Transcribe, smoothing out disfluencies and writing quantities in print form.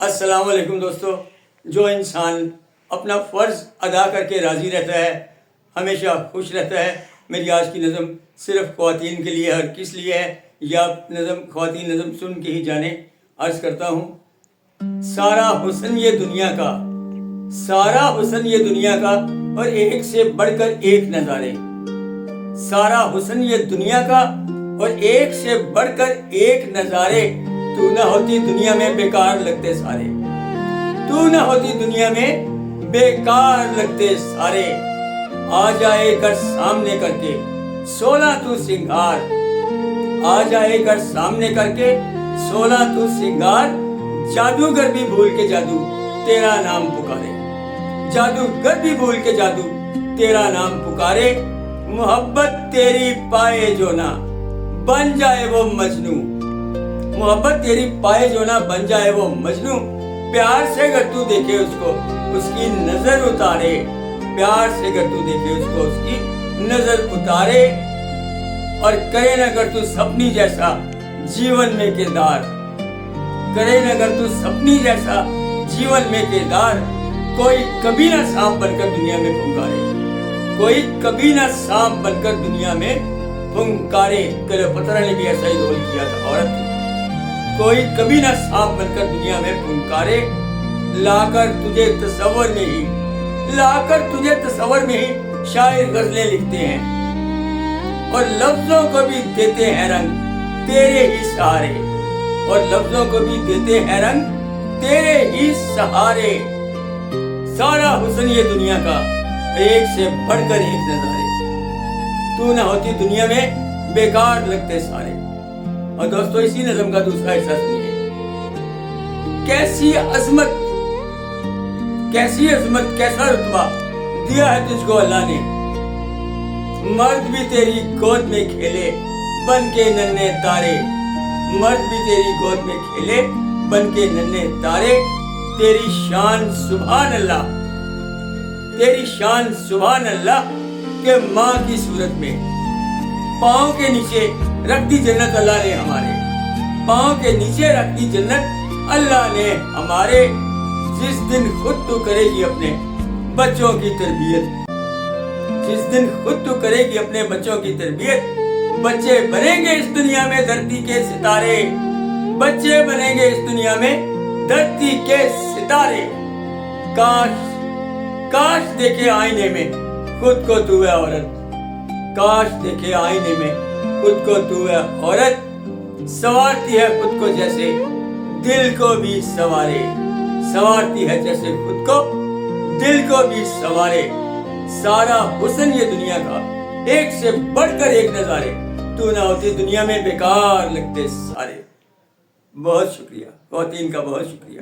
السلام علیکم دوستو. جو انسان اپنا فرض ادا کر کے راضی رہتا ہے ہمیشہ خوش رہتا ہے. میری آج کی نظم صرف خواتین کے لیے اور کس لیے ہے یا خواتین نظم سن کے ہی جانیں. عرض کرتا ہوں. سارا حسن یہ دنیا کا، سارا حسن یہ دنیا کا اور ایک سے بڑھ کر ایک نظارے. سارا حسن یہ دنیا کا اور ایک سے بڑھ کر ایک نظارے. تو نہ ہوتی دنیا میں بیکار لگتے سارے، تو نہ ہوتی دنیا میں بیکار لگتے سارے. آ جائے گھر سامنے کر کے 16 تو سنگار، آ جائے گھر سامنے کر کے 16 تو سنگار. جادوگر بھی بھول کے جادو تیرا نام پکارے، جادوگر بھی بھول کے جادو تیرا نام پکارے. محبت تیری پائے جو نہ بن جائے وہ مجنوں، محبت تیری پائے جو نہ بن جائے وہ مجنوں. پیار سے اگر تو دیکھے اس کو اس کی نظر اتارے، پیار سے اگر تو دیکھے اس کو اس کی نظر اتارے. اور کرے نہ اگر تو سپنی جیسا جیون میں کردار، کرے نہ اگر تو سپنی جیسا جیون میں کردار. کوئی کبھی نہ سانپ بن کر دنیا میں پھنکارے، کوئی کبھی نہ سانپ بن کر دنیا میں پھنکارے. کلیوپاترا نے بھی ایسا ہی رول کیا تھا. عورت کوئی کبھی نہ سانپ بن کر دنیا میں پھنکارے. لا کر تجھے تصور میں ہی، لا کر تجھے تصور میں ہی شاعر غزلیں لکھتے ہیں اور لفظوں کو بھی دیتے ہیں رنگ تیرے ہی سہارے، اور لفظوں کو بھی دیتے ہیں رنگ تیرے ہی سہارے. سارا حسن یہ دنیا کا ایک سے بڑھ کر ایک نظارے. تو نہ ہوتی دنیا میں بیکار لگتے سارے. اور دوستو اسی نظم کا دوسرا حصہ سنیے. کیسی عظمت، کیسی عظمت، کیسا رتبہ دیا ہے تجھ کو اللہ نے. مرد بھی تیری گود میں کھیلے بن کے ننھے تارے، مرد بھی تیری گود میں کھیلے بن کے ننھے تارے. تیری شان سبحان اللہ، تیری شان سبحان اللہ کہ ماں کی صورت میں پاؤں کے نیچے رکھ دی جنت اللہ نے ہمارے، پاؤں کے نیچے رکھ دی جنت اللہ نے ہمارے. جس دن خود تو کرے گی اپنے بچوں کی تربیت، جس دن خود تو کرے گی اپنے بچوں کی تربیت. بچے بنیں گے اس دنیا میں دھرتی کے ستارے، بچے بنیں گے اس دنیا میں دھرتی کے ستارے. کاش کاش دیکھے آئینے میں خود کو تو ہے عورت، کاش دیکھے آئینے میں خود کو تو ہے عورت. سنوارتی ہے خود کو جیسے دل کو بھی سنوارے، سنوارتی ہے جیسے خود کو دل کو بھی سنوارے. سارا حسن یہ دنیا کا ایک سے بڑھ کر ایک نظارے. تو نہ ہوتی دنیا میں بیکار لگتے سارے. بہت شکریہ، خواتین کا بہت شکریہ.